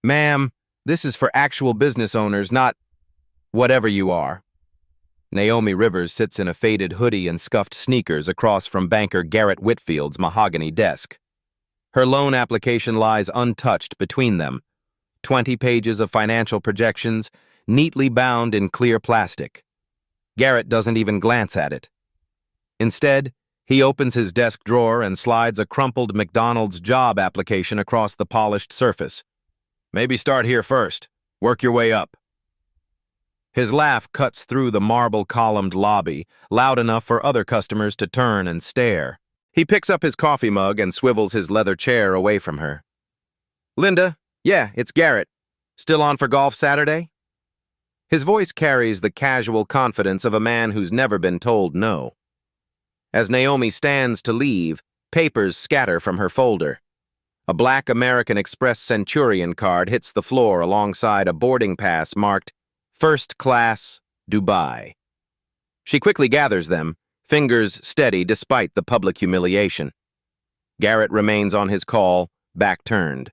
Ma'am, this is for actual business owners, not whatever you are. Naomi Rivers sits in a faded hoodie and scuffed sneakers across from banker Garrett Whitfield's mahogany desk. Her loan application lies untouched between them. 20 pages of financial projections, neatly bound in clear plastic. Garrett doesn't even glance at it. Instead, he opens his desk drawer and slides a crumpled McDonald's job application across the polished surface. Maybe start here first. Work your way up. His laugh cuts through the marble-columned lobby, loud enough for other customers to turn and stare. He picks up his coffee mug and swivels his leather chair away from her. Linda, yeah, it's Garrett. Still on for golf Saturday? His voice carries the casual confidence of a man who's never been told no. As Naomi stands to leave, papers scatter from her folder. A black American Express Centurion card hits the floor alongside a boarding pass marked First Class, Dubai. She quickly gathers them, fingers steady despite the public humiliation. Garrett remains on his call, back turned.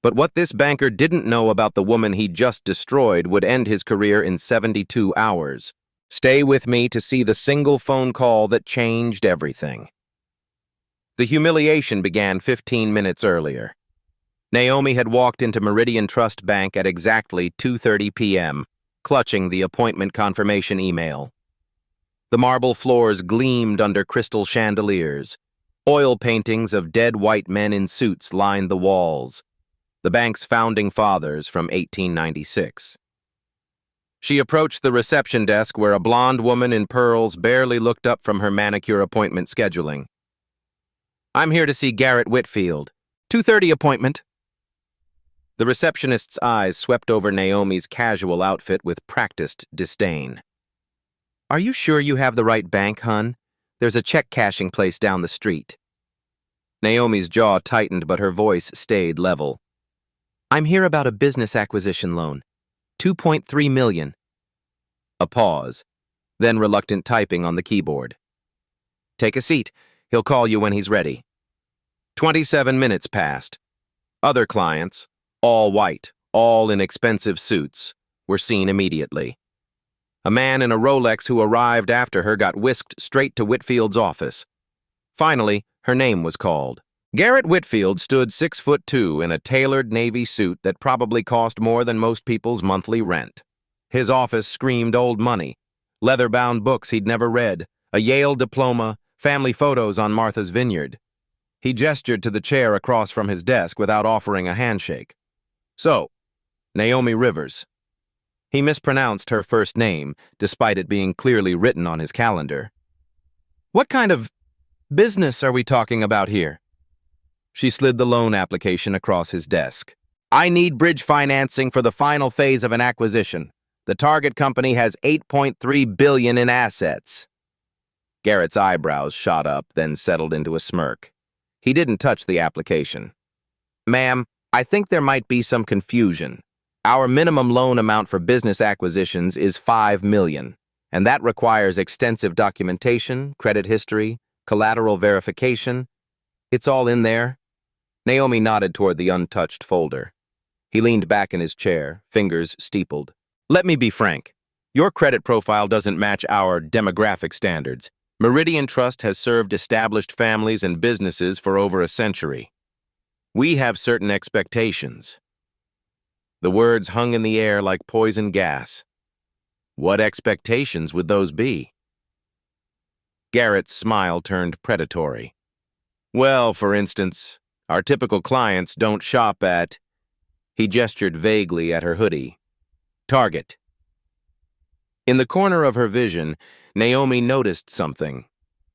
But what this banker didn't know about the woman he just destroyed would end his career in 72 hours. Stay with me to see the single phone call that changed everything. The humiliation began 15 minutes earlier. Naomi had walked into Meridian Trust Bank at exactly 2:30 p.m., clutching the appointment confirmation email. The marble floors gleamed under crystal chandeliers. Oil paintings of dead white men in suits lined the walls, the bank's founding fathers from 1896. She approached the reception desk where a blonde woman in pearls barely looked up from her manicure appointment scheduling. I'm here to see Garrett Whitfield. 2:30 appointment. The receptionist's eyes swept over Naomi's casual outfit with practiced disdain. Are you sure you have the right bank, hun? There's a check cashing place down the street. Naomi's jaw tightened, but her voice stayed level. I'm here about a business acquisition loan. $2.3 million. A pause, then reluctant typing on the keyboard. Take a seat. He'll call you when he's ready. 27 minutes passed. Other clients, all white, all in expensive suits, were seen immediately. A man in a Rolex who arrived after her got whisked straight to Whitfield's office. Finally, her name was called. Garrett Whitfield stood 6'2" in a tailored navy suit that probably cost more than most people's monthly rent. His office screamed old money, leather-bound books he'd never read, a Yale diploma, family photos on Martha's Vineyard. He gestured to the chair across from his desk without offering a handshake. So, Naomi Rivers. He mispronounced her first name, despite it being clearly written on his calendar. What kind of business are we talking about here? She slid the loan application across his desk. I need bridge financing for the final phase of an acquisition. The target company has $8.3 billion in assets. Garrett's eyebrows shot up, then settled into a smirk. He didn't touch the application. Ma'am, I think there might be some confusion. Our minimum loan amount for business acquisitions is $5 million, and that requires extensive documentation, credit history, collateral verification. It's all in there. Naomi nodded toward the untouched folder. He leaned back in his chair, fingers steepled. Let me be frank. Your credit profile doesn't match our demographic standards. Meridian Trust has served established families and businesses for over a century. We have certain expectations. The words hung in the air like poison gas. What expectations would those be? Garrett's smile turned predatory. Well, for instance, our typical clients don't shop at... He gestured vaguely at her hoodie. Target. In the corner of her vision, Naomi noticed something.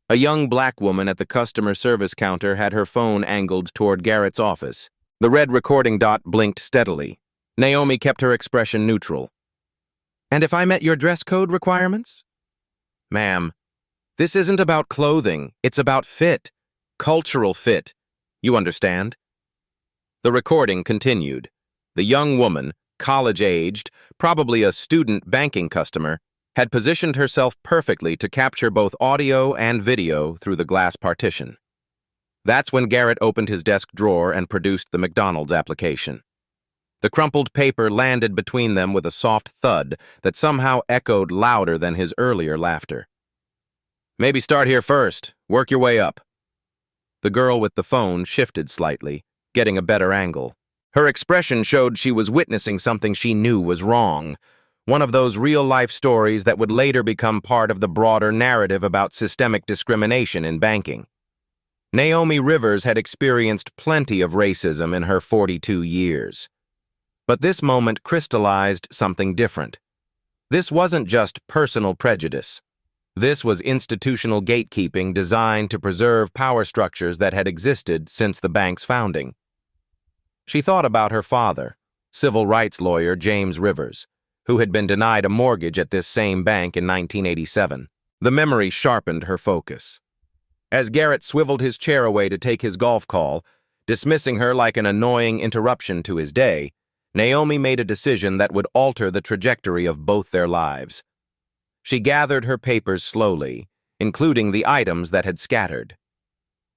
A young black woman at the customer service counter had her phone angled toward Garrett's office. The red recording dot blinked steadily. Naomi kept her expression neutral. And if I met your dress code requirements? Ma'am, this isn't about clothing. It's about fit. Cultural fit. You understand? The recording continued. The young woman, college-aged, probably a student banking customer, had positioned herself perfectly to capture both audio and video through the glass partition. That's when Garrett opened his desk drawer and produced the McDonald's application. The crumpled paper landed between them with a soft thud that somehow echoed louder than his earlier laughter. "Maybe start here first. Work your way up." The girl with the phone shifted slightly, getting a better angle. Her expression showed she was witnessing something she knew was wrong. One of those real-life stories that would later become part of the broader narrative about systemic discrimination in banking. Naomi Rivers had experienced plenty of racism in her 42 years. But this moment crystallized something different. This wasn't just personal prejudice. This was institutional gatekeeping designed to preserve power structures that had existed since the bank's founding. She thought about her father, civil rights lawyer James Rivers, who had been denied a mortgage at this same bank in 1987. The memory sharpened her focus. As Garrett swiveled his chair away to take his golf call, dismissing her like an annoying interruption to his day, Naomi made a decision that would alter the trajectory of both their lives. She gathered her papers slowly, including the items that had scattered.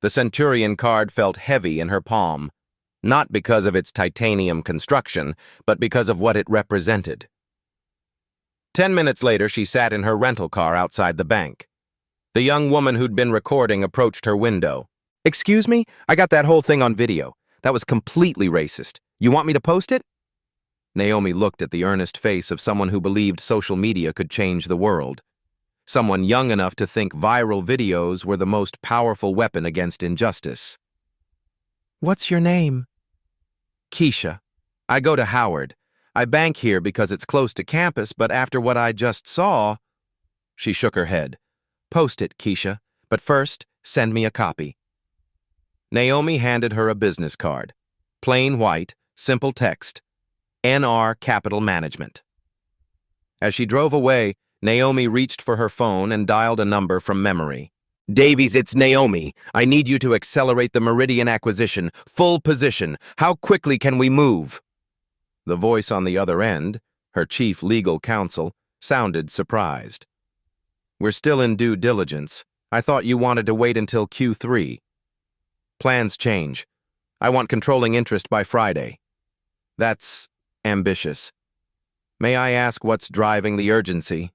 The Centurion card felt heavy in her palm, not because of its titanium construction, but because of what it represented. 10 minutes later, she sat in her rental car outside the bank. The young woman who'd been recording approached her window. "Excuse me? I got that whole thing on video. That was completely racist. You want me to post it?" Naomi looked at the earnest face of someone who believed social media could change the world. Someone young enough to think viral videos were the most powerful weapon against injustice. "What's your name?" "Keisha. I go to Howard. I bank here because it's close to campus, but after what I just saw..." She shook her head. "Post it, Keisha, but first, send me a copy." Naomi handed her a business card. Plain white, simple text. NR Capital Management. As she drove away, Naomi reached for her phone and dialed a number from memory. "Davies, it's Naomi. I need you to accelerate the Meridian acquisition. Full position. How quickly can we move?" The voice on the other end, her chief legal counsel, sounded surprised. "We're still in due diligence. I thought you wanted to wait until Q3. Plans change. I want controlling interest by Friday." "That's ambitious. May I ask what's driving the urgency?"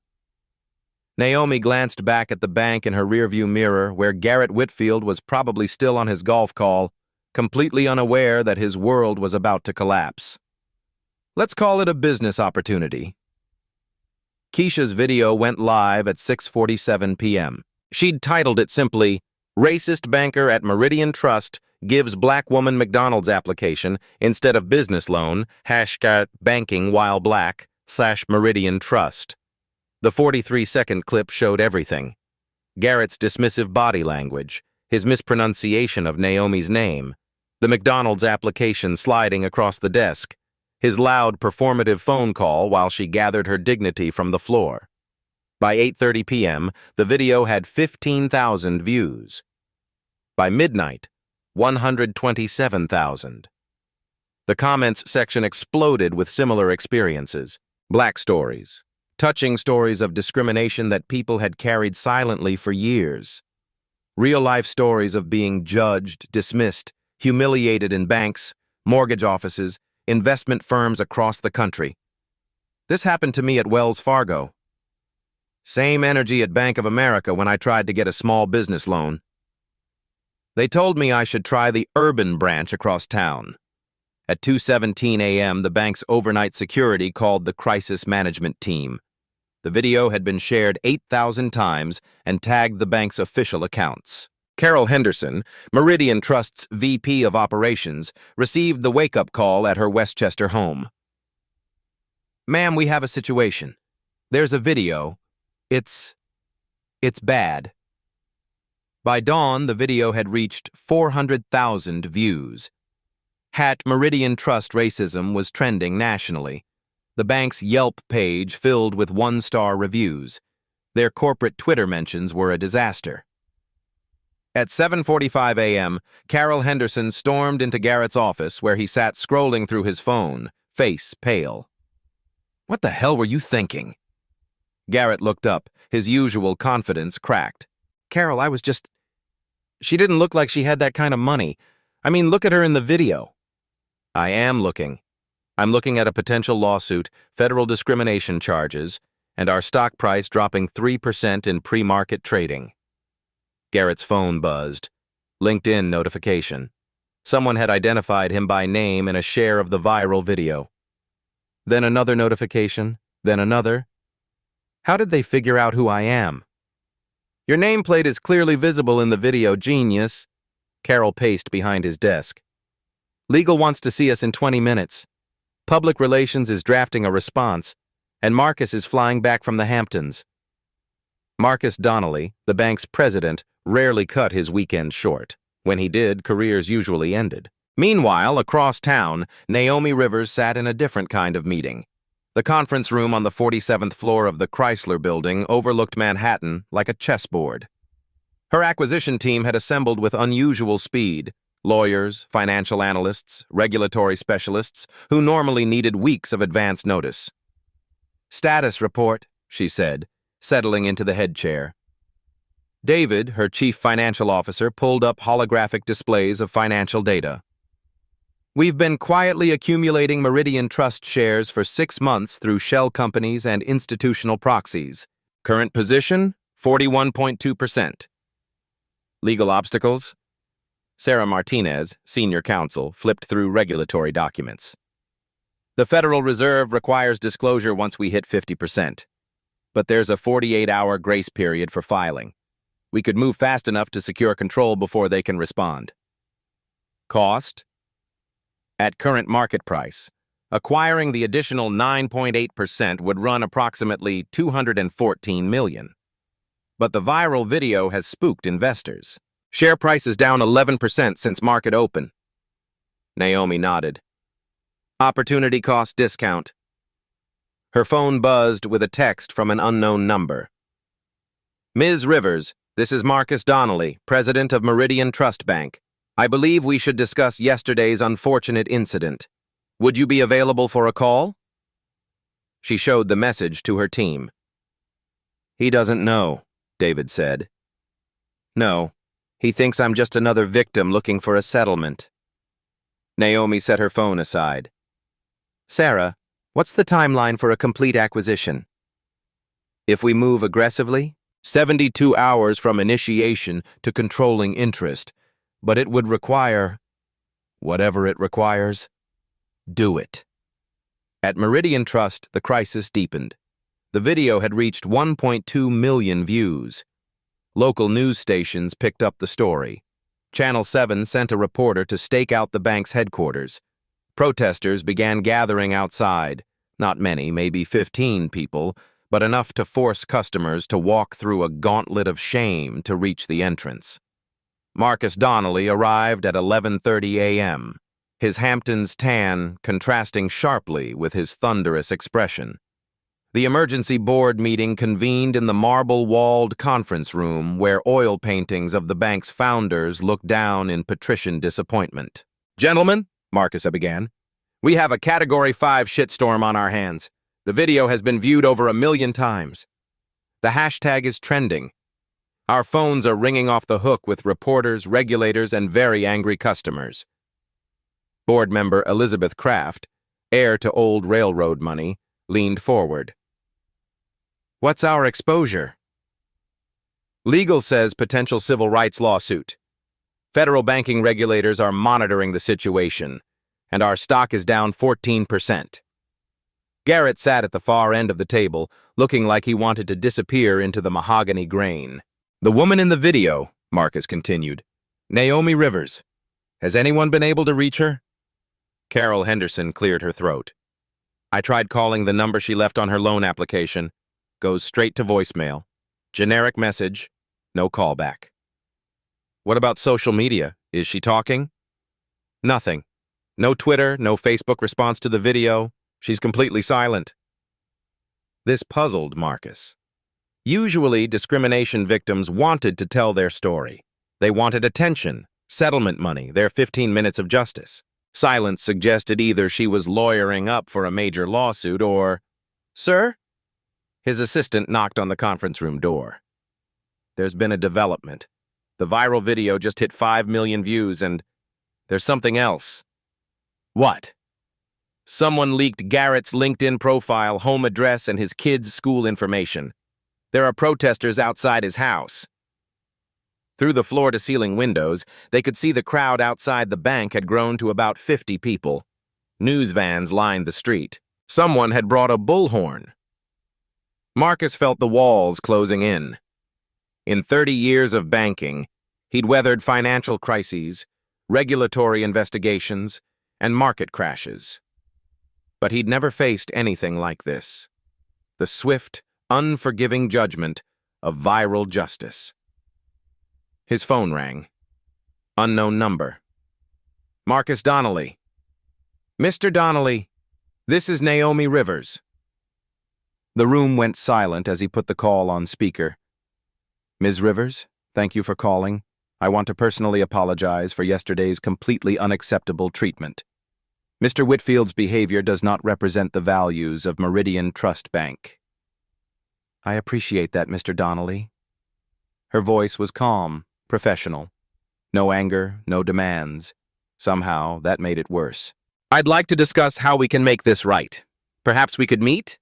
Naomi glanced back at the bank in her rearview mirror where Garrett Whitfield was probably still on his golf call, completely unaware that his world was about to collapse. Let's call it a business opportunity. Keisha's video went live at 6:47 p.m. She'd titled it simply, "Racist Banker at Meridian Trust Gives Black Woman McDonald's Application Instead of Business Loan, #banking while black, /Meridian Trust." The 43-second clip showed everything. Garrett's dismissive body language, his mispronunciation of Naomi's name, the McDonald's application sliding across the desk, his loud performative phone call while she gathered her dignity from the floor. By 8:30 p.m., the video had 15,000 views. By midnight, 127,000. The comments section exploded with similar experiences. Black stories, touching stories of discrimination that people had carried silently for years. Real-life stories of being judged, dismissed, humiliated in banks, mortgage offices, investment firms across the country. This happened to me at Wells Fargo. Same energy at Bank of America when I tried to get a small business loan. They told me I should try the urban branch across town. At 2:17 a.m., the bank's overnight security called the crisis management team. The video had been shared 8,000 times and tagged the bank's official accounts. Carol Henderson, Meridian Trust's VP of Operations, received the wake-up call at her Westchester home. "Ma'am, we have a situation. There's a video. It's bad." By dawn, the video had reached 400,000 views. #Meridian Trust racism was trending nationally. The bank's Yelp page filled with one-star reviews. Their corporate Twitter mentions were a disaster. At 7:45 a.m., Carol Henderson stormed into Garrett's office where he sat scrolling through his phone, face pale. "What the hell were you thinking?" Garrett looked up, his usual confidence cracked. "Carol, she didn't look like she had that kind of money. I mean, look at her in the video." "I am looking. I'm looking at a potential lawsuit, federal discrimination charges, and our stock price dropping 3% in pre-market trading. Garrett's phone buzzed. LinkedIn notification. Someone had identified him by name in a share of the viral video. Then another notification, then another. How did they figure out who I am? Your nameplate is clearly visible in the video, genius. Carol paced behind his desk. Legal wants to see us in 20 minutes. Public Relations is drafting a response, and Marcus is flying back from the Hamptons. Marcus Donnelly, the bank's president, rarely cut his weekend short. When he did, careers usually ended. Meanwhile, across town, Naomi Rivers sat in a different kind of meeting. The conference room on the 47th floor of the Chrysler Building overlooked Manhattan like a chessboard. Her acquisition team had assembled with unusual speed. Lawyers, financial analysts, regulatory specialists, who normally needed weeks of advance notice. "Status report," she said, settling into the head chair. David, her chief financial officer, pulled up holographic displays of financial data. "We've been quietly accumulating Meridian Trust shares for 6 months through shell companies and institutional proxies. Current position, 41.2%. Legal obstacles?" Sarah Martinez, senior counsel, flipped through regulatory documents. "The Federal Reserve requires disclosure once we hit 50%. But there's a 48-hour grace period for filing. We could move fast enough to secure control before they can respond." Cost? At current market price, acquiring the additional 9.8% would run approximately $214 million. But the viral video has spooked investors. Share price is down 11% since market open. Naomi nodded. Opportunity cost discount. Her phone buzzed with a text from an unknown number. "Ms. Rivers, this is Marcus Donnelly, president of Meridian Trust Bank. I believe we should discuss yesterday's unfortunate incident. Would you be available for a call?" She showed the message to her team. "He doesn't know," David said. "No. He thinks I'm just another victim looking for a settlement." Naomi set her phone aside. "Sarah, what's the timeline for a complete acquisition?" "If we move aggressively, 72 hours from initiation to controlling interest, but it would require, whatever it requires, do it." At Meridian Trust, the crisis deepened. The video had reached 1.2 million views. Local news stations picked up the story. Channel 7 sent a reporter to stake out the bank's headquarters. Protesters began gathering outside. Not many, maybe 15 people, but enough to force customers to walk through a gauntlet of shame to reach the entrance. Marcus Donnelly arrived at 11:30 a.m., his Hamptons tan contrasting sharply with his thunderous expression. The emergency board meeting convened in the marble-walled conference room where oil paintings of the bank's founders looked down in patrician disappointment. "Gentlemen," Marcus began, "we have a Category 5 shitstorm on our hands. The video has been viewed over 1 million times. The hashtag is trending. Our phones are ringing off the hook with reporters, regulators, and very angry customers." Board member Elizabeth Kraft, heir to old railroad money, leaned forward. "What's our exposure?" "Legal says potential civil rights lawsuit. Federal banking regulators are monitoring the situation, and our stock is down 14%. Garrett sat at the far end of the table, looking like he wanted to disappear into the mahogany grain. "The woman in the video," Marcus continued, "Naomi Rivers. Has anyone been able to reach her?" Carol Henderson cleared her throat. "I tried calling the number she left on her loan application. Goes straight to voicemail. Generic message, no callback." "What about social media? Is she talking?" "Nothing. No Twitter, no Facebook response to the video. She's completely silent." This puzzled Marcus. Usually, discrimination victims wanted to tell their story. They wanted attention, settlement money, their 15 minutes of justice. Silence suggested either she was lawyering up for a major lawsuit or, "Sir?" His assistant knocked on the conference room door. "There's been a development. The viral video just hit 5 million views, and there's something else." "What?" Someone leaked Garrett's LinkedIn profile, home address, and his kids' school information. There are protesters outside his house. Through the floor-to-ceiling windows, they could see the crowd outside the bank had grown to about 50 people. News vans lined the street. Someone had brought a bullhorn. Marcus felt the walls closing in. In 30 years of banking, he'd weathered financial crises, regulatory investigations, and market crashes. But he'd never faced anything like this. The swift, unforgiving judgment of viral justice. His phone rang. Unknown number. Marcus Donnelly. Mr. Donnelly, this is Naomi Rivers. The room went silent as he put the call on speaker. Ms. Rivers, thank you for calling. I want to personally apologize for yesterday's completely unacceptable treatment. Mr. Whitfield's behavior does not represent the values of Meridian Trust Bank. I appreciate that, Mr. Donnelly. Her voice was calm, professional. No anger, no demands. Somehow, that made it worse. I'd like to discuss how we can make this right. Perhaps we could meet?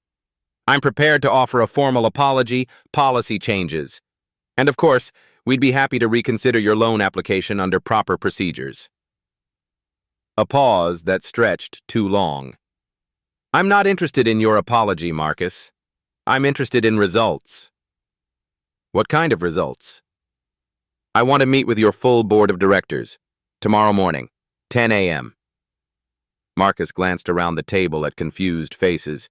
I'm prepared to offer a formal apology, policy changes. And of course, we'd be happy to reconsider your loan application under proper procedures. A pause that stretched too long. I'm not interested in your apology, Marcus. I'm interested in results. What kind of results? I want to meet with your full board of directors. Tomorrow morning, 10 a.m. Marcus glanced around the table at confused faces.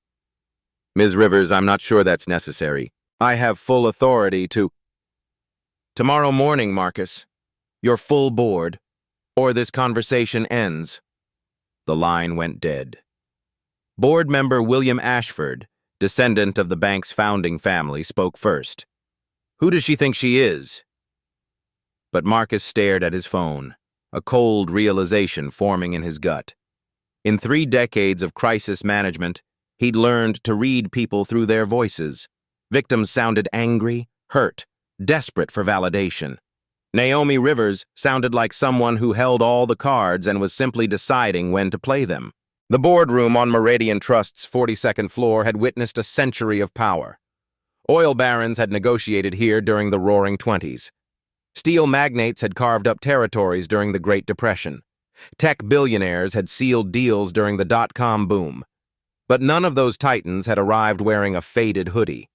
Ms. Rivers, I'm not sure that's necessary. I have full authority to... Tomorrow morning, Marcus. Your full board. Or this conversation ends. The line went dead. Board member William Ashford, descendant of the bank's founding family, spoke first. Who does she think she is? But Marcus stared at his phone, a cold realization forming in his gut. In 3 decades of crisis management, he'd learned to read people through their voices. Victims sounded angry, hurt, desperate for validation. Naomi Rivers sounded like someone who held all the cards and was simply deciding when to play them. The boardroom on Meridian Trust's 42nd floor had witnessed a century of power. Oil barons had negotiated here during the Roaring Twenties. Steel magnates had carved up territories during the Great Depression. Tech billionaires had sealed deals during the dot-com boom. But none of those titans had arrived wearing a faded hoodie.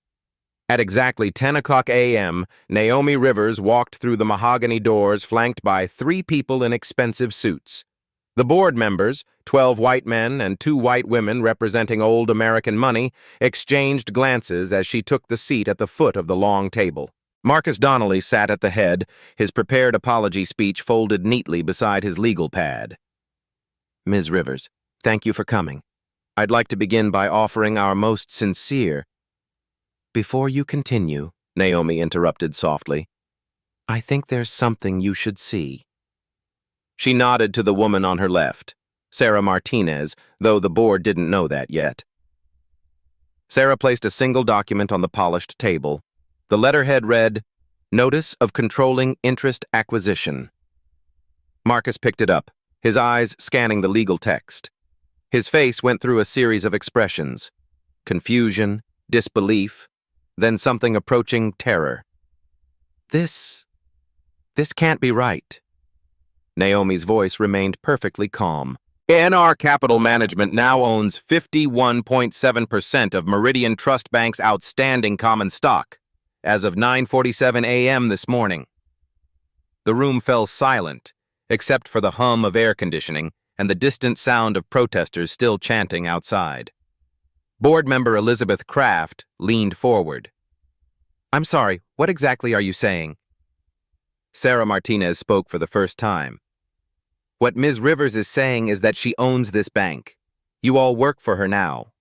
At exactly 10 o'clock a.m., Naomi Rivers walked through the mahogany doors flanked by 3 people in expensive suits. The board members, 12 white men and 2 white women representing old American money, exchanged glances as she took the seat at the foot of the long table. Marcus Donnelly sat at the head, his prepared apology speech folded neatly beside his legal pad. Ms. Rivers, thank you for coming. I'd like to begin by offering our most sincere... Before you continue, Naomi interrupted softly, I think there's something you should see. She nodded to the woman on her left, Sarah Martinez, though the board didn't know that yet. Sarah placed a single document on the polished table. The letterhead read, Notice of Controlling Interest Acquisition. Marcus picked it up, his eyes scanning the legal text. His face went through a series of expressions. Confusion, disbelief, then something approaching terror. This can't be right. Naomi's voice remained perfectly calm. NR Capital Management now owns 51.7% of Meridian Trust Bank's outstanding common stock, as of 9:47 a.m. this morning. The room fell silent, except for the hum of air conditioning and the distant sound of protesters still chanting outside. Board member Elizabeth Kraft leaned forward. I'm sorry, what exactly are you saying? Sarah Martinez spoke for the first time. What Ms. Rivers is saying is that she owns this bank. You all work for her now.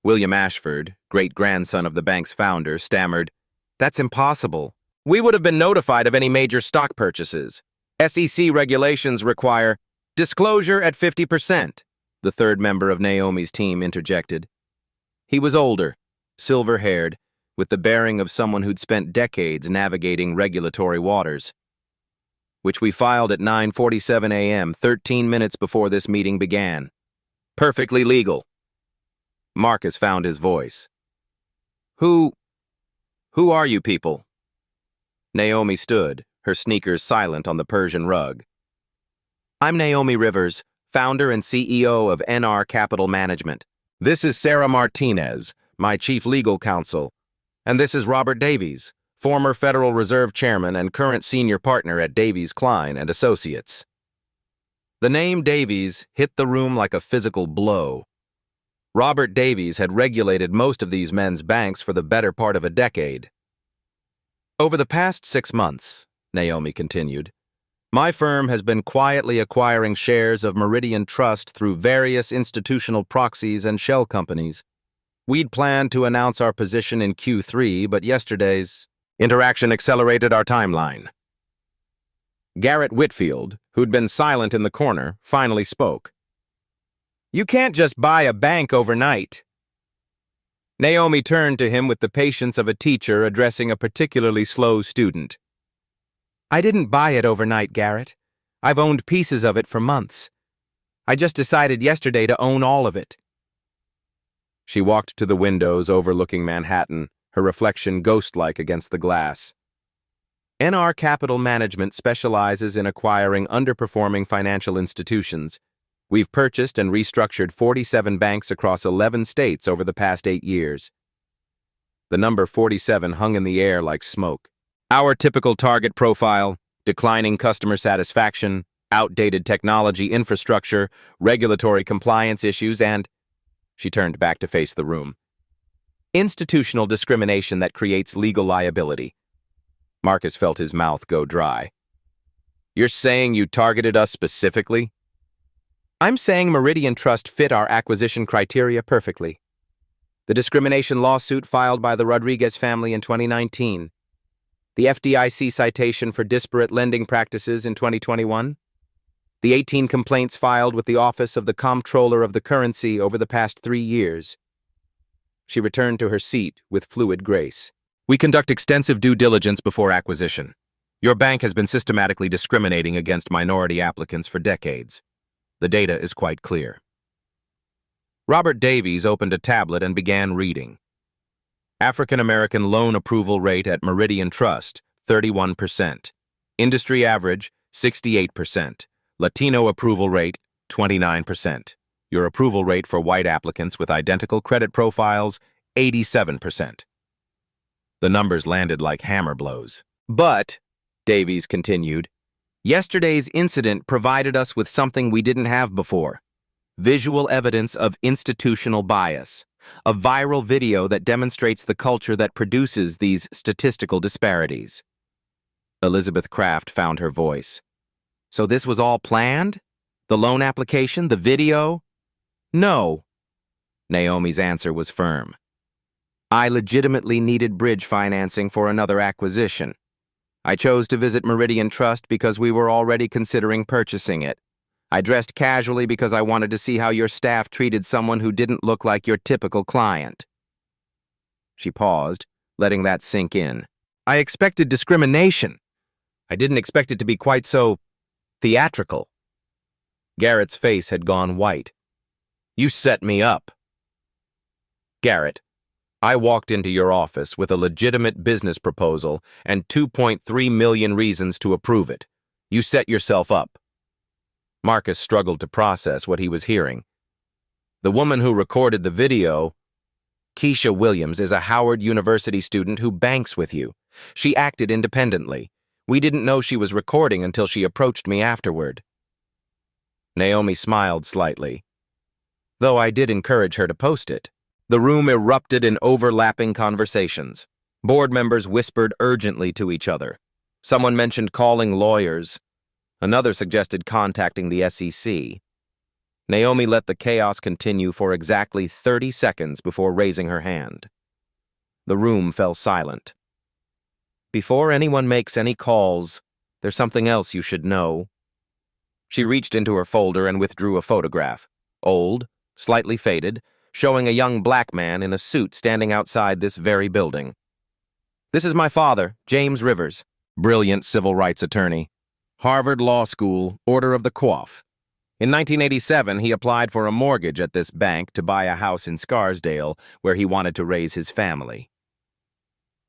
William Ashford, great-grandson of the bank's founder, stammered, That's impossible. We would have been notified of any major stock purchases. SEC regulations require disclosure at 50%, the third member of Naomi's team interjected. He was older, silver-haired, with the bearing of someone who'd spent decades navigating regulatory waters. Which we filed at 9:47 a.m., 13 minutes before this meeting began. Perfectly legal. Marcus found his voice. Who are you people? Naomi stood, her sneakers silent on the Persian rug. I'm Naomi Rivers, founder and CEO of NR Capital Management. This is Sarah Martinez, my chief legal counsel. And this is Robert Davies, former Federal Reserve Chairman and current senior partner at Davies Klein and Associates. The name Davies hit the room like a physical blow. Robert Davies had regulated most of these men's banks for the better part of a decade. Over the past 6 months, Naomi continued, my firm has been quietly acquiring shares of Meridian Trust through various institutional proxies and shell companies. We'd planned to announce our position in Q3, but yesterday's interaction accelerated our timeline. Garrett Whitfield, who'd been silent in the corner, finally spoke. You can't just buy a bank overnight. Naomi turned to him with the patience of a teacher addressing a particularly slow student. I didn't buy it overnight, Garrett. I've owned pieces of it for months. I just decided yesterday to own all of it. She walked to the windows overlooking Manhattan, her reflection ghost-like against the glass. NR Capital Management specializes in acquiring underperforming financial institutions. We've purchased and restructured 47 banks across 11 states over the past 8 years. The number 47 hung in the air like smoke. Our typical target profile, declining customer satisfaction, outdated technology infrastructure, regulatory compliance issues, and, she turned back to face the room, institutional discrimination that creates legal liability. Marcus felt his mouth go dry. You're saying you targeted us specifically? I'm saying Meridian Trust fit our acquisition criteria perfectly. The discrimination lawsuit filed by the Rodriguez family in 2019, the FDIC citation for disparate lending practices in 2021, the 18 complaints filed with the Office of the Comptroller of the Currency over the past 3 years. She returned to her seat with fluid grace. We conduct extensive due diligence before acquisition. Your bank has been systematically discriminating against minority applicants for decades. The data is quite clear. Robert Davies opened a tablet and began reading. African American loan approval rate at Meridian Trust, 31%. Industry average, 68%. Latino approval rate, 29%. Your approval rate for white applicants with identical credit profiles, 87%. The numbers landed like hammer blows. But, Davies continued, yesterday's incident provided us with something we didn't have before. Visual evidence of institutional bias. A viral video that demonstrates the culture that produces these statistical disparities. Elizabeth Kraft found her voice. So this was all planned? The loan application? The video? No. Naomi's answer was firm. I legitimately needed bridge financing for another acquisition. I chose to visit Meridian Trust because we were already considering purchasing it. I dressed casually because I wanted to see how your staff treated someone who didn't look like your typical client. She paused, letting that sink in. I expected discrimination. I didn't expect it to be quite so theatrical. Garrett's face had gone white. You set me up. Garrett, I walked into your office with a legitimate business proposal and 2.3 million reasons to approve it. You set yourself up. Marcus struggled to process what he was hearing. The woman who recorded the video, Keisha Williams, is a Howard University student who banks with you. She acted independently. We didn't know she was recording until she approached me afterward. Naomi smiled slightly, though I did encourage her to post it. The room erupted in overlapping conversations. Board members whispered urgently to each other. Someone mentioned calling lawyers. Another suggested contacting the SEC. Naomi let the chaos continue for exactly 30 seconds before raising her hand. The room fell silent. Before anyone makes any calls, there's something else you should know. She reached into her folder and withdrew a photograph. Old, slightly faded, showing a young black man in a suit standing outside this very building. This is my father, James Rivers, brilliant civil rights attorney. Harvard Law School, Order of the Coif. In 1987, he applied for a mortgage at this bank to buy a house in Scarsdale where he wanted to raise his family.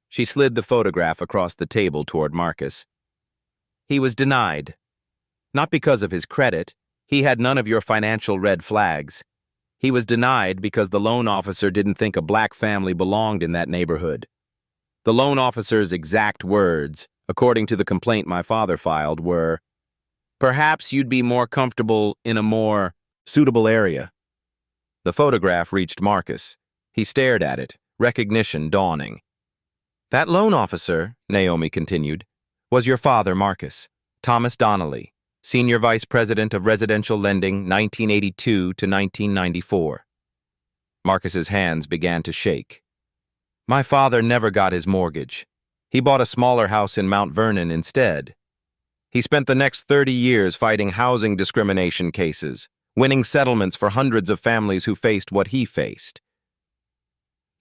She slid the photograph across the table toward Marcus. He was denied. Not because of his credit. He had none of your financial red flags. He was denied because the loan officer didn't think a black family belonged in that neighborhood. The loan officer's exact words, according to the complaint my father filed, were, "Perhaps you'd be more comfortable in a more suitable area." The photograph reached Marcus. He stared at it, recognition dawning. "That loan officer," Naomi continued, "was your father, Marcus, Thomas Donnelly, Senior Vice President of Residential Lending, 1982 to 1994. Marcus's hands began to shake. "My father never got his mortgage. He bought a smaller house in Mount Vernon instead. He spent the next 30 years fighting housing discrimination cases, winning settlements for hundreds of families who faced what he faced."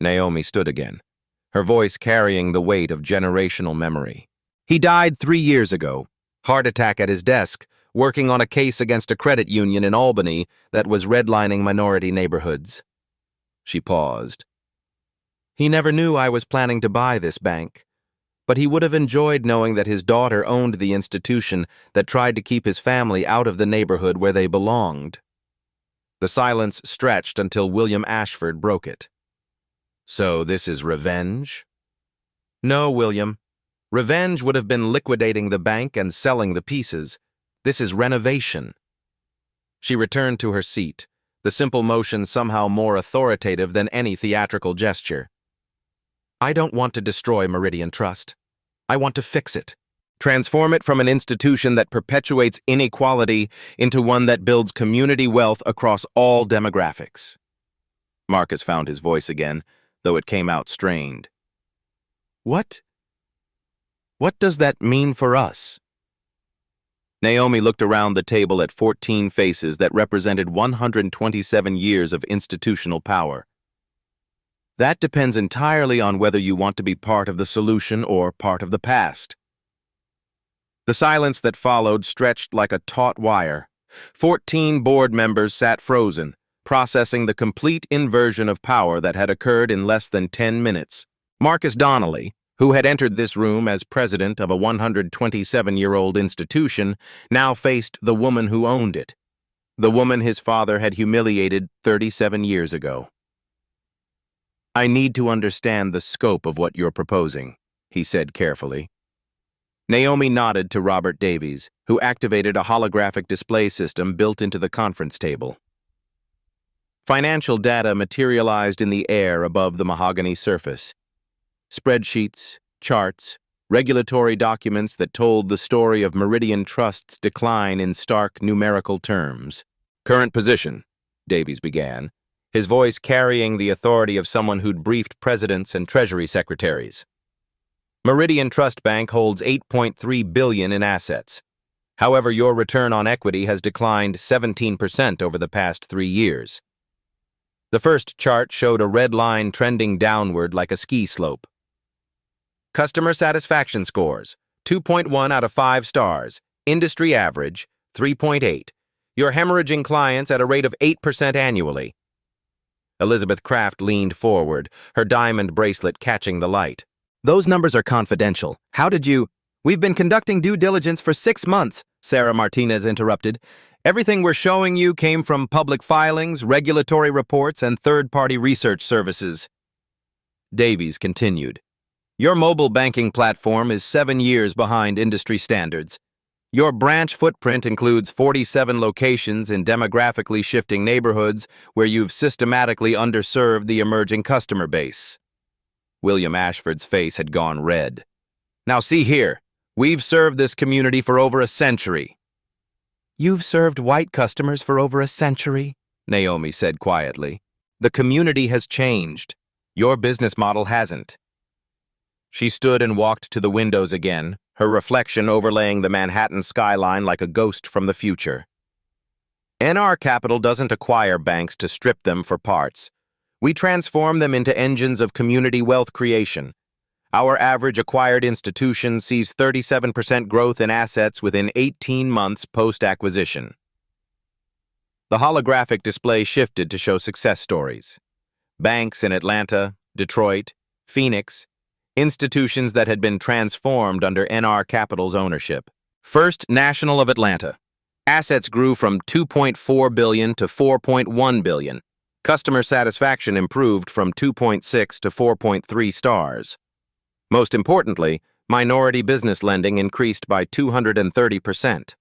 Naomi stood again, her voice carrying the weight of generational memory. "He died 3 years ago, heart attack at his desk, working on a case against a credit union in Albany that was redlining minority neighborhoods." She paused. "He never knew I was planning to buy this bank, but he would have enjoyed knowing that his daughter owned the institution that tried to keep his family out of the neighborhood where they belonged." The silence stretched until William Ashford broke it. "So this is revenge?" "No, William. Revenge would have been liquidating the bank and selling the pieces. This is renovation." She returned to her seat, the simple motion somehow more authoritative than any theatrical gesture. "I don't want to destroy Meridian Trust. I want to fix it. Transform it from an institution that perpetuates inequality into one that builds community wealth across all demographics." Marcus found his voice again, though it came out strained. What does that mean for us?" Naomi looked around the table at 14 faces that represented 127 years of institutional power. "That depends entirely on whether you want to be part of the solution or part of the past." The silence that followed stretched like a taut wire. 14 board members sat frozen, processing the complete inversion of power that had occurred in less than 10 minutes. Marcus Donnelly, who had entered this room as president of a 127-year-old institution, now faced the woman who owned it, the woman his father had humiliated 37 years ago. "I need to understand the scope of what you're proposing," he said carefully. Naomi nodded to Robert Davies, who activated a holographic display system built into the conference table. Financial data materialized in the air above the mahogany surface. Spreadsheets, charts, regulatory documents that told the story of Meridian Trust's decline in stark numerical terms. "Current position," Davies began, his voice carrying the authority of someone who'd briefed presidents and treasury secretaries. "Meridian Trust Bank holds $8.3 billion in assets. However, your return on equity has declined 17% over the past 3 years. The first chart showed a red line trending downward like a ski slope. Customer satisfaction scores, 2.1 out of 5 stars. Industry average, 3.8. You're hemorrhaging clients at a rate of 8% annually." Elizabeth Kraft leaned forward, her diamond bracelet catching the light. "Those numbers are confidential. How did you—" "We've been conducting due diligence for 6 months," Sarah Martinez interrupted. "Everything we're showing you came from public filings, regulatory reports, and third-party research services." Davies continued. "Your mobile banking platform is 7 years behind industry standards. Your branch footprint includes 47 locations in demographically shifting neighborhoods where you've systematically underserved the emerging customer base." William Ashford's face had gone red. "Now see here, we've served this community for over a century." "You've served white customers for over a century," Naomi said quietly. "The community has changed. Your business model hasn't." She stood and walked to the windows again, her reflection overlaying the Manhattan skyline like a ghost from the future. "NR Capital doesn't acquire banks to strip them for parts. We transform them into engines of community wealth creation. Our average acquired institution sees 37% growth in assets within 18 months post-acquisition." The holographic display shifted to show success stories. Banks in Atlanta, Detroit, Phoenix, institutions that had been transformed under NR Capital's ownership. First National of Atlanta. Assets grew from $2.4 billion to $4.1 billion. Customer satisfaction improved from 2.6 to 4.3 stars. Most importantly, minority business lending increased by 230%.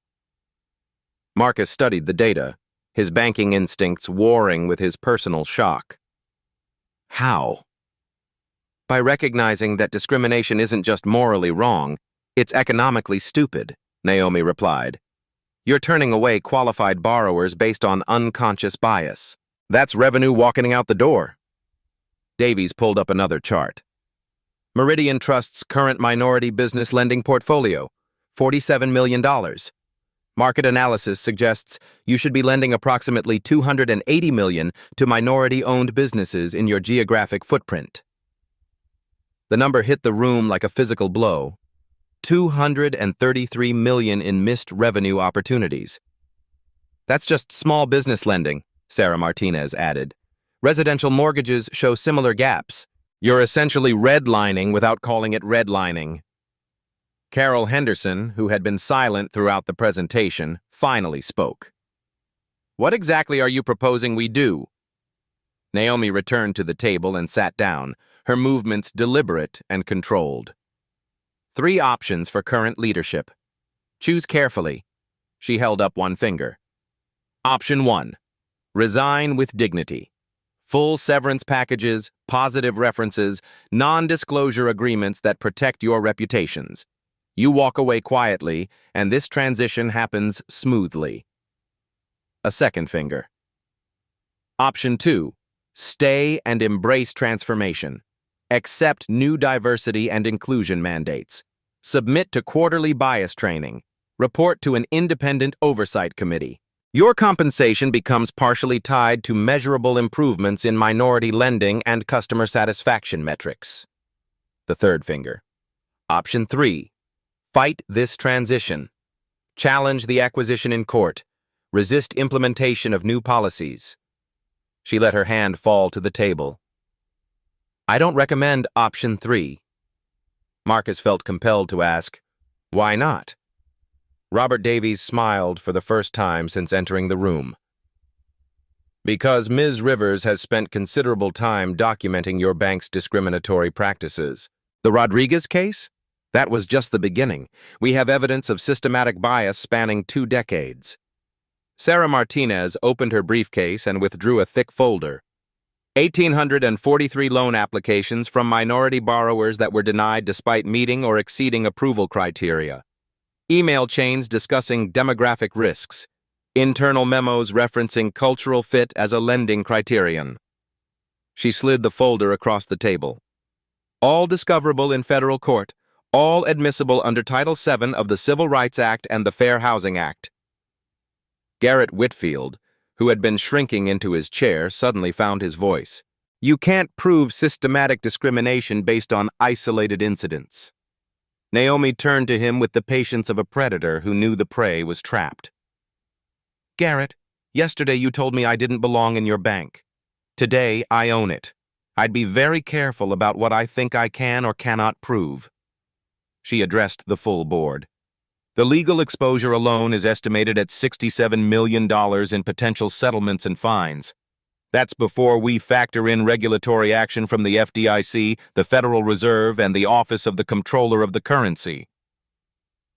Marcus studied the data, his banking instincts warring with his personal shock. How? By recognizing that discrimination isn't just morally wrong, it's economically stupid, Naomi replied. You're turning away qualified borrowers based on unconscious bias. That's revenue walking out the door. Davies pulled up another chart. Meridian Trust's current minority business lending portfolio, $47 million. Market analysis suggests you should be lending approximately $280 million to minority-owned businesses in your geographic footprint. The number hit the room like a physical blow. $233 million in missed revenue opportunities. That's just small business lending, Sarah Martinez added. Residential mortgages show similar gaps. You're essentially redlining without calling it redlining. Carol Henderson, who had been silent throughout the presentation, finally spoke. What exactly are you proposing we do? Naomi returned to the table and sat down, her movements deliberate and controlled. 3 options for current leadership. Choose carefully. She held up one finger. Option 1. Resign with dignity. Full severance packages, positive references, non-disclosure agreements that protect your reputations. You walk away quietly, and this transition happens smoothly. A second finger. Option 2. Stay and embrace transformation. Accept new diversity and inclusion mandates. Submit to quarterly bias training. Report to an independent oversight committee. Your compensation becomes partially tied to measurable improvements in minority lending and customer satisfaction metrics. The third finger. Option 3. Fight this transition. Challenge the acquisition in court. Resist implementation of new policies. She let her hand fall to the table. I don't recommend option 3. Marcus felt compelled to ask, why not? Robert Davies smiled for the first time since entering the room. Because Ms. Rivers has spent considerable time documenting your bank's discriminatory practices. The Rodriguez case? That was just the beginning. We have evidence of systematic bias spanning 2 decades. Sarah Martinez opened her briefcase and withdrew a thick folder. 1,843 loan applications from minority borrowers that were denied despite meeting or exceeding approval criteria. Email chains discussing demographic risks. Internal memos referencing cultural fit as a lending criterion. She slid the folder across the table. All discoverable in federal court, all admissible under Title VII of the Civil Rights Act and the Fair Housing Act. Garrett Whitfield, who had been shrinking into his chair, suddenly found his voice. You can't prove systematic discrimination based on isolated incidents. Naomi turned to him with the patience of a predator who knew the prey was trapped. Garrett, yesterday you told me I didn't belong in your bank. Today, I own it. I'd be very careful about what I think I can or cannot prove. She addressed the full board. The legal exposure alone is estimated at $67 million in potential settlements and fines. That's before we factor in regulatory action from the FDIC, the Federal Reserve, and the Office of the Comptroller of the Currency.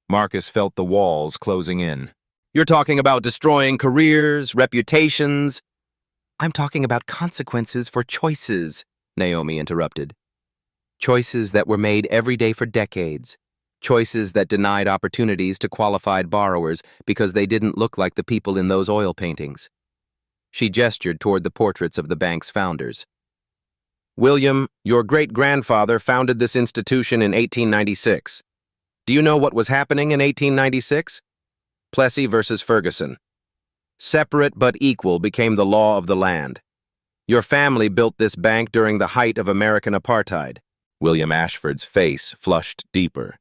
Marcus felt the walls closing in. You're talking about destroying careers, reputations. I'm talking about consequences for choices, Naomi interrupted. Choices that were made every day for decades. Choices that denied opportunities to qualified borrowers because they didn't look like the people in those oil paintings. She gestured toward the portraits of the bank's founders. William, your great-grandfather founded this institution in 1896. Do you know what was happening in 1896? Plessy versus Ferguson. Separate but equal became the law of the land. Your family built this bank during the height of American apartheid. William Ashford's face flushed deeper.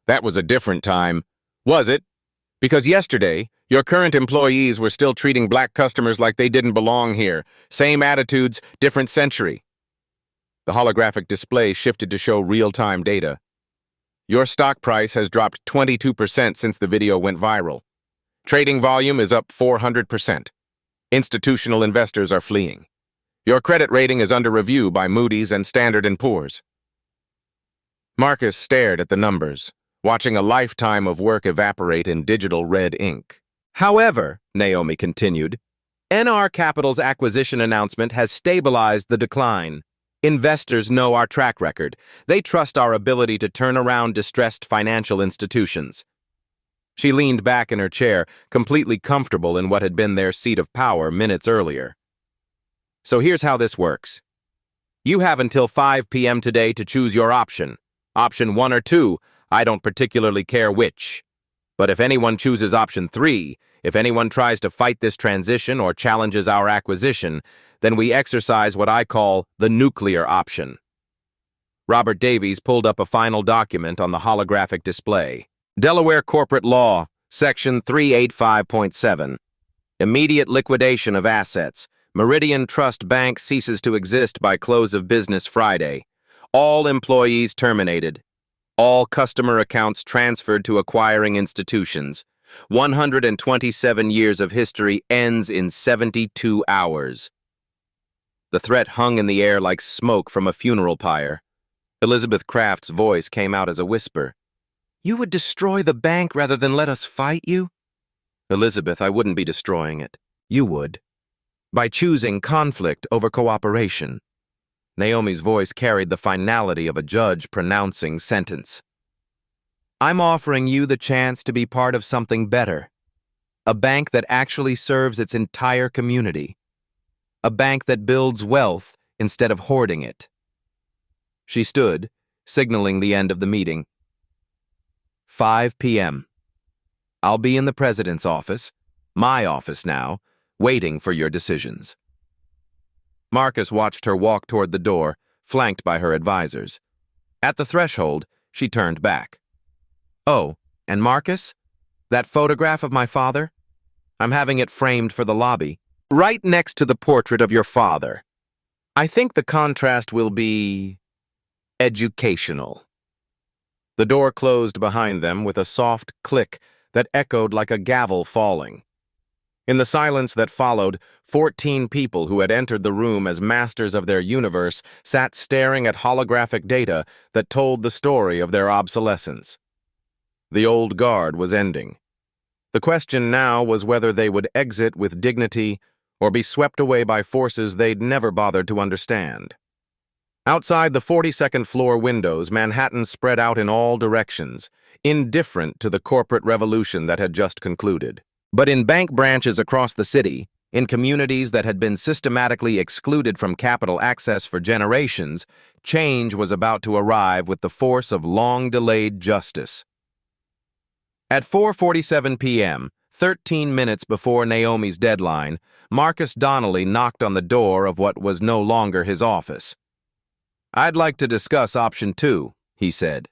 That was a different time. Was it? Because yesterday, your current employees were still treating black customers like they didn't belong here. Same attitudes, different century. The holographic display shifted to show real-time data. Your stock price has dropped 22% since the video went viral. Trading volume is up 400%. Institutional investors are fleeing. Your credit rating is under review by Moody's and Standard & Poor's. Marcus stared at the numbers, watching a lifetime of work evaporate in digital red ink. However, Naomi continued, NR Capital's acquisition announcement has stabilized the decline. Investors know our track record. They trust our ability to turn around distressed financial institutions. She leaned back in her chair, completely comfortable in what had been their seat of power minutes earlier. So here's how this works. You have until 5 p.m. today to choose your option. Option 1 or 2, I don't particularly care which. But if anyone chooses option 3, if anyone tries to fight this transition or challenges our acquisition, then we exercise what I call the nuclear option. Robert Davies pulled up a final document on the holographic display. Delaware Corporate Law, Section 385.7. Immediate liquidation of assets. Meridian Trust Bank ceases to exist by close of business Friday. All employees terminated. All customer accounts transferred to acquiring institutions. 127 years of history ends in 72 hours. The threat hung in the air like smoke from a funeral pyre. Elizabeth Craft's voice came out as a whisper. You would destroy the bank rather than let us fight you? Elizabeth, I wouldn't be destroying it. You would. By choosing conflict over cooperation. Naomi's voice carried the finality of a judge pronouncing sentence. I'm offering you the chance to be part of something better. A bank that actually serves its entire community. A bank that builds wealth instead of hoarding it. She stood, signaling the end of the meeting. 5 p.m. I'll be in the president's office, my office now, waiting for your decisions. Marcus watched her walk toward the door, flanked by her advisors. At the threshold, she turned back. Oh, and Marcus? That photograph of my father? I'm having it framed for the lobby, right next to the portrait of your father. I think the contrast will be educational. The door closed behind them with a soft click that echoed like a gavel falling. In the silence that followed, 14 people who had entered the room as masters of their universe sat staring at holographic data that told the story of their obsolescence. The old guard was ending. The question now was whether they would exit with dignity or be swept away by forces they'd never bothered to understand. Outside the 42nd floor windows, Manhattan spread out in all directions, indifferent to the corporate revolution that had just concluded. But in bank branches across the city, in communities that had been systematically excluded from capital access for generations, change was about to arrive with the force of long-delayed justice. At 4:47 p.m., 13 minutes before Naomi's deadline, Marcus Donnelly knocked on the door of what was no longer his office. I'd like to discuss option 2, he said.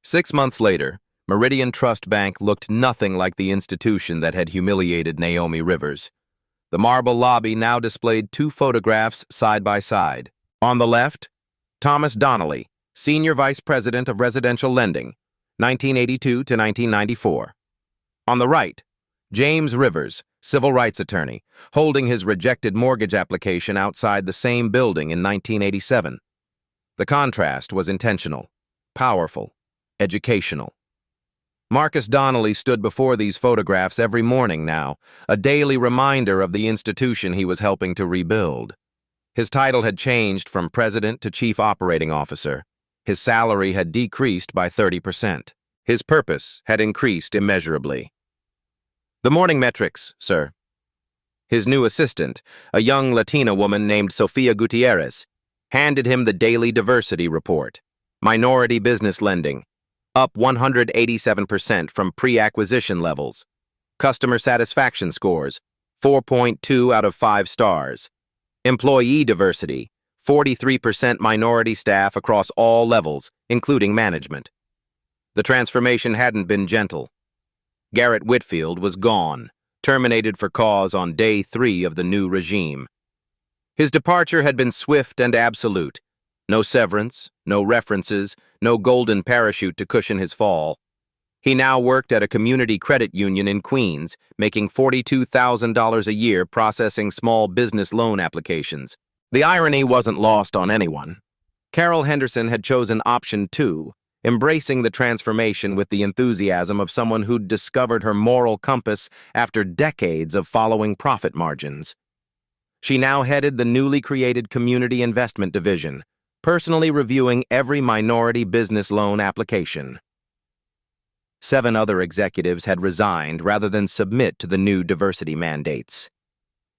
6 months later, Meridian Trust Bank looked nothing like the institution that had humiliated Naomi Rivers. The marble lobby now displayed 2 photographs side by side. On the left, Thomas Donnelly, Senior Vice President of Residential Lending, 1982 to 1994. On the right, James Rivers, Civil Rights Attorney, holding his rejected mortgage application outside the same building in 1987. The contrast was intentional, powerful, educational. Marcus Donnelly stood before these photographs every morning now, a daily reminder of the institution he was helping to rebuild. His title had changed from president to chief operating officer. His salary had decreased by 30%. His purpose had increased immeasurably. The morning metrics, sir. His new assistant, a young Latina woman named Sofia Gutierrez, handed him the daily diversity report. Minority business lending, up 187% from pre-acquisition levels. Customer satisfaction scores, 4.2 out of 5 stars. Employee diversity, 43% minority staff across all levels, including management. The transformation hadn't been gentle. Garrett Whitfield was gone, terminated for cause on day 3 of the new regime. His departure had been swift and absolute. No severance, no references, no golden parachute to cushion his fall. He now worked at a community credit union in Queens, making $42,000 a year processing small business loan applications. The irony wasn't lost on anyone. Carol Henderson had chosen option 2, embracing the transformation with the enthusiasm of someone who'd discovered her moral compass after decades of following profit margins. She now headed the newly created Community Investment Division, personally reviewing every minority business loan application. 7 other executives had resigned rather than submit to the new diversity mandates.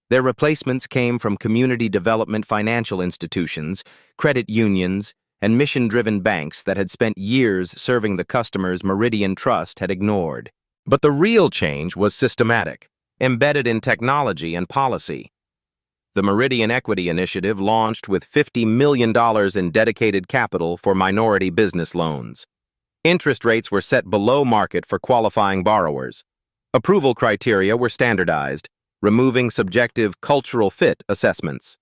Their replacements came from community development financial institutions, credit unions, and mission-driven banks that had spent years serving the customers Meridian Trust had ignored. But the real change was systematic, embedded in technology and policy. The Meridian Equity Initiative launched with $50 million in dedicated capital for minority business loans. Interest rates were set below market for qualifying borrowers. Approval criteria were standardized, removing subjective cultural fit assessments.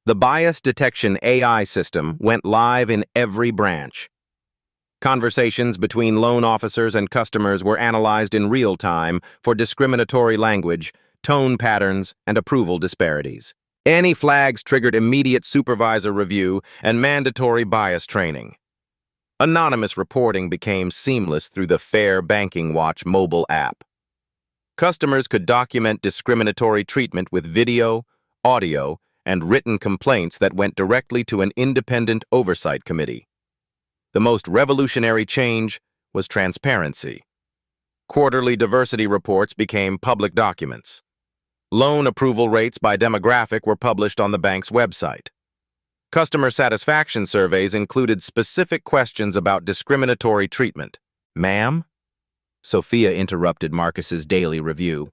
The bias detection AI system went live in every branch. Conversations between loan officers and customers were analyzed in real time for discriminatory language, tone patterns, and approval disparities. Any flags triggered immediate supervisor review and mandatory bias training. Anonymous reporting became seamless through the Fair Banking Watch mobile app. Customers could document discriminatory treatment with video, audio, and written complaints that went directly to an independent oversight committee. The most revolutionary change was transparency. Quarterly diversity reports became public documents. Loan approval rates by demographic were published on the bank's website. Customer satisfaction surveys included specific questions about discriminatory treatment. "Ma'am?" Sophia interrupted Marcus's daily review.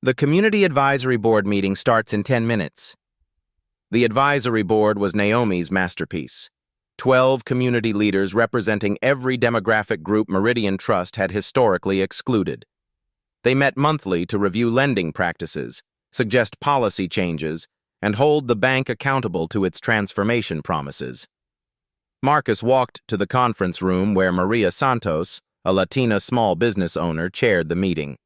"The Community Advisory Board meeting starts in 10 minutes. The advisory board was Naomi's masterpiece. 12 community leaders representing every demographic group Meridian Trust had historically excluded. They met monthly to review lending practices, suggest policy changes, and hold the bank accountable to its transformation promises. Marcus walked to the conference room where Maria Santos, a Latina small business owner, chaired the meeting.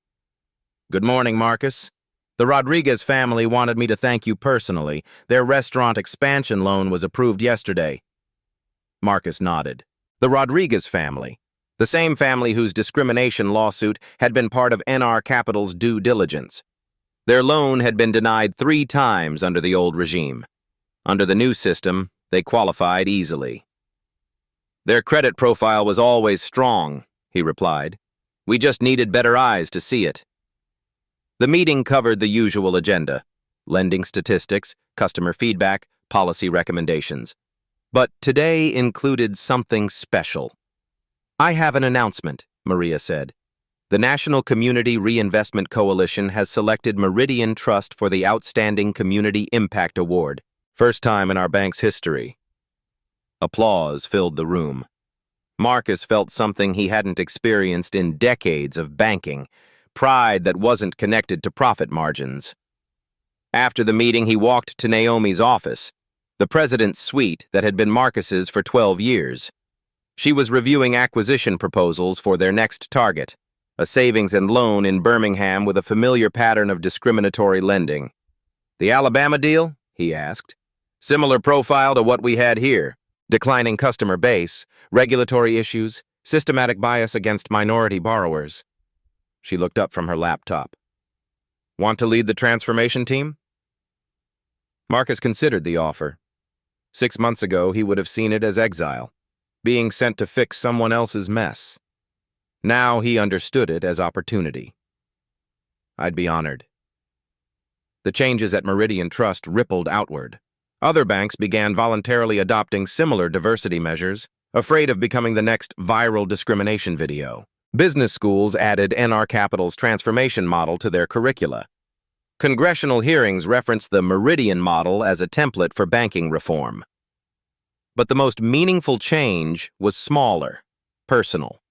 "Good morning, Marcus. The Rodriguez family wanted me to thank you personally. Their restaurant expansion loan was approved yesterday." Marcus nodded. The Rodriguez family, the same family whose discrimination lawsuit had been part of NR Capital's due diligence. Their loan had been denied 3 times under the old regime. Under the new system, they qualified easily. "Their credit profile was always strong," he replied. "We just needed better eyes to see it." The meeting covered the usual agenda: lending statistics, customer feedback, policy recommendations. But today included something special. "I have an announcement," Maria said. "The National Community Reinvestment Coalition has selected Meridian Trust for the Outstanding Community Impact Award. First time in our bank's history." Applause filled the room. Marcus felt something he hadn't experienced in decades of banking, pride that wasn't connected to profit margins. After the meeting, he walked to Naomi's office, the president's suite that had been Marcus's for 12 years. She was reviewing acquisition proposals for their next target, a savings and loan in Birmingham with a familiar pattern of discriminatory lending. "The Alabama deal?" he asked. "Similar profile to what we had here. Declining customer base, regulatory issues, systematic bias against minority borrowers." She looked up from her laptop. "Want to lead the transformation team?" Marcus considered the offer. 6 months ago, he would have seen it as exile, being sent to fix someone else's mess. Now he understood it as opportunity. "I'd be honored." The changes at Meridian Trust rippled outward. Other banks began voluntarily adopting similar diversity measures, afraid of becoming the next viral discrimination video. Business schools added NR Capital's transformation model to their curricula. Congressional hearings referenced the Meridian model as a template for banking reform. But the most meaningful change was smaller, personal.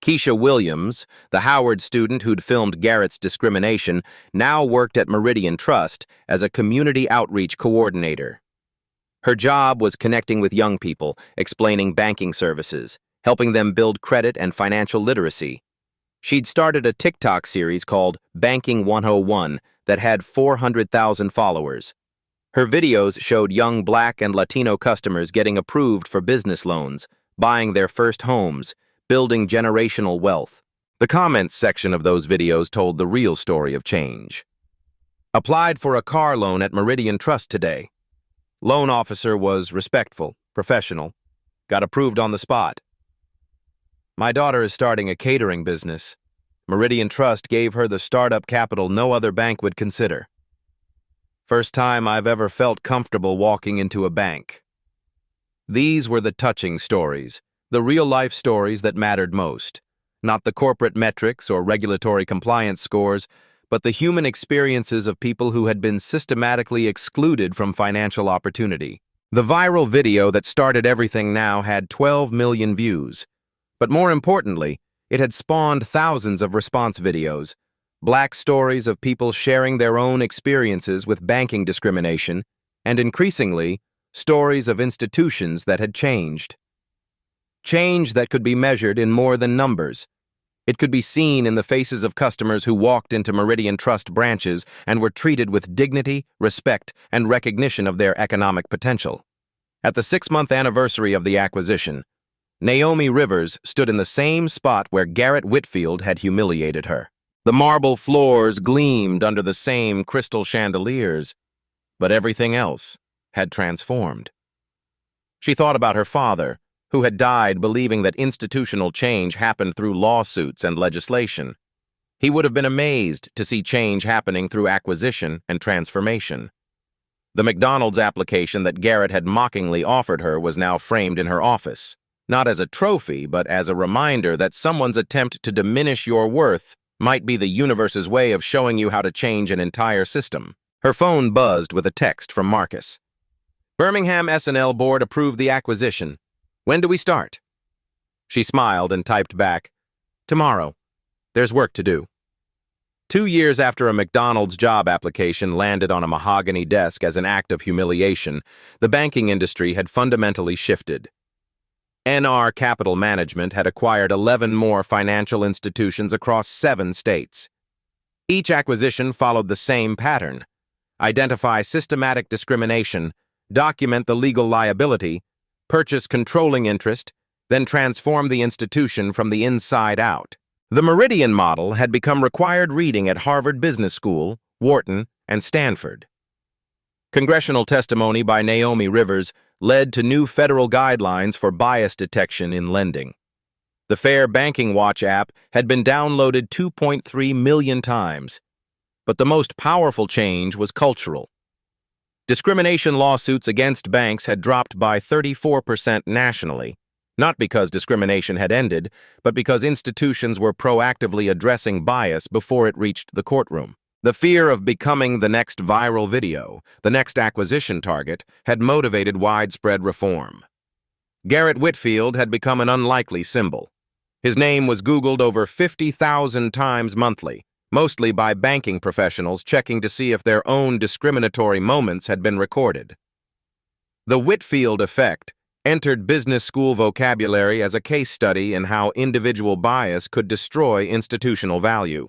Keisha Williams, the Howard student who'd filmed Garrett's discrimination, now worked at Meridian Trust as a community outreach coordinator. Her job was connecting with young people, explaining banking services, helping them build credit and financial literacy. She'd started a TikTok series called Banking 101 that had 400,000 followers. Her videos showed young Black and Latino customers getting approved for business loans, buying their first homes, building generational wealth. The comments section of those videos told the real story of change. Applied for a car loan at Meridian Trust today. Loan officer was respectful, professional, got approved on the spot. My daughter is starting a catering business. Meridian Trust gave her the startup capital no other bank would consider. First time I've ever felt comfortable walking into a bank. These were the touching stories, the real-life stories that mattered most. Not the corporate metrics or regulatory compliance scores, but the human experiences of people who had been systematically excluded from financial opportunity. The viral video that started everything now had 12 million views. But more importantly, it had spawned thousands of response videos, Black stories of people sharing their own experiences with banking discrimination, and increasingly, stories of institutions that had changed. Change that could be measured in more than numbers. It could be seen in the faces of customers who walked into Meridian Trust branches and were treated with dignity, respect, and recognition of their economic potential. At the 6-month anniversary of the acquisition, Naomi Rivers stood in the same spot where Garrett Whitfield had humiliated her. The marble floors gleamed under the same crystal chandeliers, but everything else had transformed. She thought about her father, who had died believing that institutional change happened through lawsuits and legislation. He would have been amazed to see change happening through acquisition and transformation. The McDonald's application that Garrett had mockingly offered her was now framed in her office, not as a trophy, but as a reminder that someone's attempt to diminish your worth might be the universe's way of showing you how to change an entire system. Her phone buzzed with a text from Marcus. Birmingham S&L board approved the acquisition. When do we start? She smiled and typed back, tomorrow. There's work to do. 2 years after a McDonald's job application landed on a mahogany desk as an act of humiliation, the banking industry had fundamentally shifted. NR Capital Management had acquired 11 more financial institutions across 7 states. Each acquisition followed the same pattern. Identify systematic discrimination, document the legal liability, purchase controlling interest, then transform the institution from the inside out. The Meridian model had become required reading at Harvard Business School, Wharton, and Stanford. Congressional testimony by Naomi Rivers led to new federal guidelines for bias detection in lending. The Fair Banking Watch app had been downloaded 2.3 million times, but the most powerful change was cultural. Discrimination lawsuits against banks had dropped by 34% nationally, not because discrimination had ended, but because institutions were proactively addressing bias before it reached the courtroom. The fear of becoming the next viral video, the next acquisition target, had motivated widespread reform. Garrett Whitfield had become an unlikely symbol. His name was Googled over 50,000 times monthly, mostly by banking professionals checking to see if their own discriminatory moments had been recorded. The Whitfield effect entered business school vocabulary as a case study in how individual bias could destroy institutional value.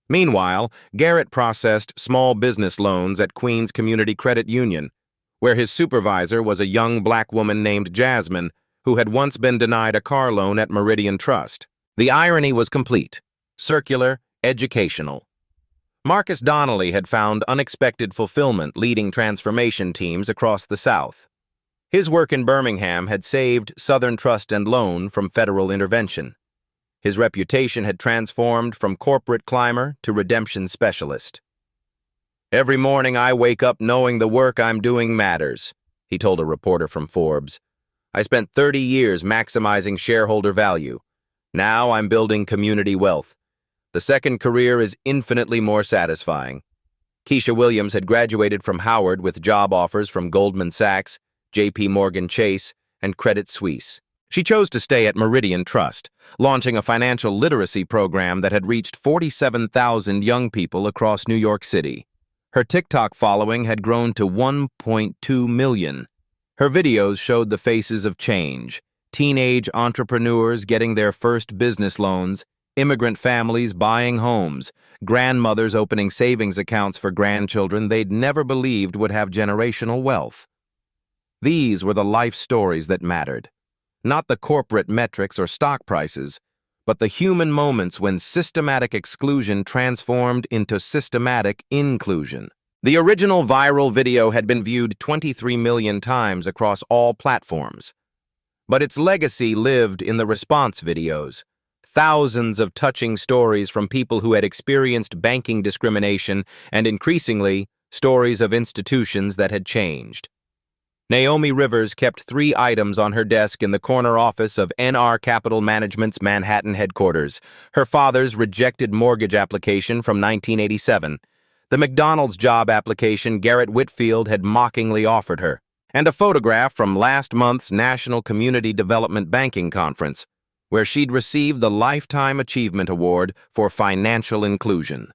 Meanwhile, Garrett processed small business loans at Queens Community Credit Union, where his supervisor was a young Black woman named Jasmine, who had once been denied a car loan at Meridian Trust. The irony was complete, circular, educational. Marcus Donnelly had found unexpected fulfillment leading transformation teams across the South. His work in Birmingham had saved Southern Trust and Loan from federal intervention. His reputation had transformed from corporate climber to redemption specialist. Every morning I wake up knowing the work I'm doing matters, he told a reporter from Forbes. I spent 30 years maximizing shareholder value. Now I'm building community wealth. The second career is infinitely more satisfying. Keisha Williams had graduated from Howard with job offers from Goldman Sachs, J.P. Morgan Chase, and Credit Suisse. She chose to stay at Meridian Trust, launching a financial literacy program that had reached 47,000 young people across New York City. Her TikTok following had grown to 1.2 million. Her videos showed the faces of change: teenage entrepreneurs getting their first business loans, immigrant families buying homes, grandmothers opening savings accounts for grandchildren they'd never believed would have generational wealth. These were the life stories that mattered. Not the corporate metrics or stock prices, but the human moments when systematic exclusion transformed into systematic inclusion. The original viral video had been viewed 23 million times across all platforms. But its legacy lived in the response videos. Thousands of touching stories from people who had experienced banking discrimination and, increasingly, stories of institutions that had changed. Naomi Rivers kept 3 items on her desk in the corner office of NR Capital Management's Manhattan headquarters: her father's rejected mortgage application from 1987, the McDonald's job application Garrett Whitfield had mockingly offered her, and a photograph from last month's National Community Development Banking Conference, where she'd received the Lifetime Achievement Award for financial inclusion.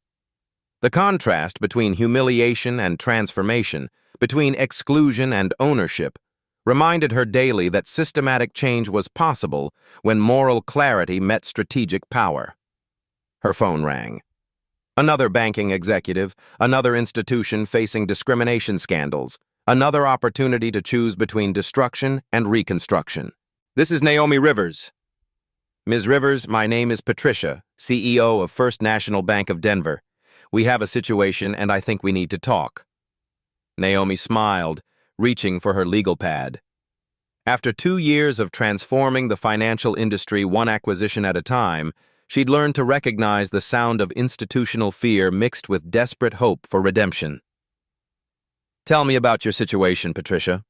The contrast between humiliation and transformation, between exclusion and ownership, reminded her daily that systematic change was possible when moral clarity met strategic power. Her phone rang. Another banking executive, another institution facing discrimination scandals, another opportunity to choose between destruction and reconstruction. "This is Naomi Rivers." "Ms. Rivers, my name is Patricia, CEO of First National Bank of Denver. We have a situation and I think we need to talk." Naomi smiled, reaching for her legal pad. After 2 years of transforming the financial industry one acquisition at a time, she'd learned to recognize the sound of institutional fear mixed with desperate hope for redemption. "Tell me about your situation, Patricia."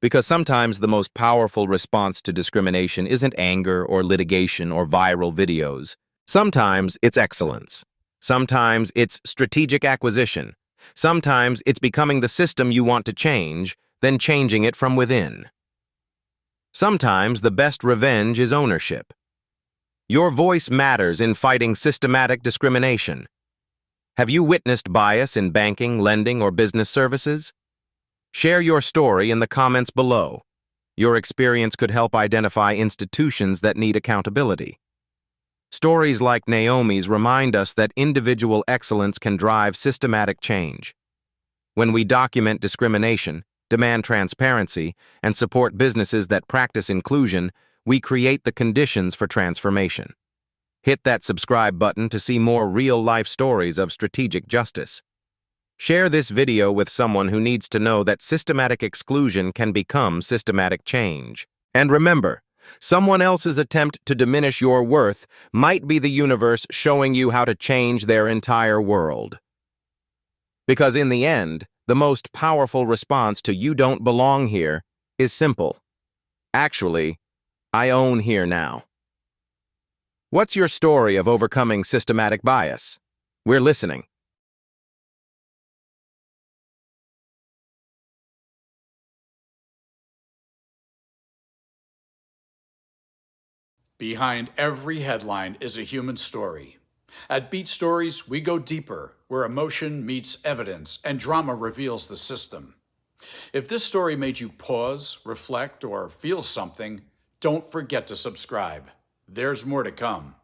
Because sometimes the most powerful response to discrimination isn't anger or litigation or viral videos. Sometimes it's excellence. Sometimes it's strategic acquisition. Sometimes it's becoming the system you want to change, then changing it from within. Sometimes the best revenge is ownership. Your voice matters in fighting systematic discrimination. Have you witnessed bias in banking, lending, or business services? Share your story in the comments below. Your experience could help identify institutions that need accountability. Stories like Naomi's remind us that individual excellence can drive systematic change. When we document discrimination, demand transparency, and support businesses that practice inclusion, we create the conditions for transformation. Hit that subscribe button to see more real-life stories of strategic justice. Share this video with someone who needs to know that systematic exclusion can become systematic change. And remember, someone else's attempt to diminish your worth might be the universe showing you how to change their entire world. Because in the end, the most powerful response to "you don't belong here" is simple. Actually, I own here now. What's your story of overcoming systematic bias? We're listening. Behind every headline is a human story. At Beat Stories, we go deeper, where emotion meets evidence and drama reveals the system. If this story made you pause, reflect, or feel something, don't forget to subscribe. There's more to come.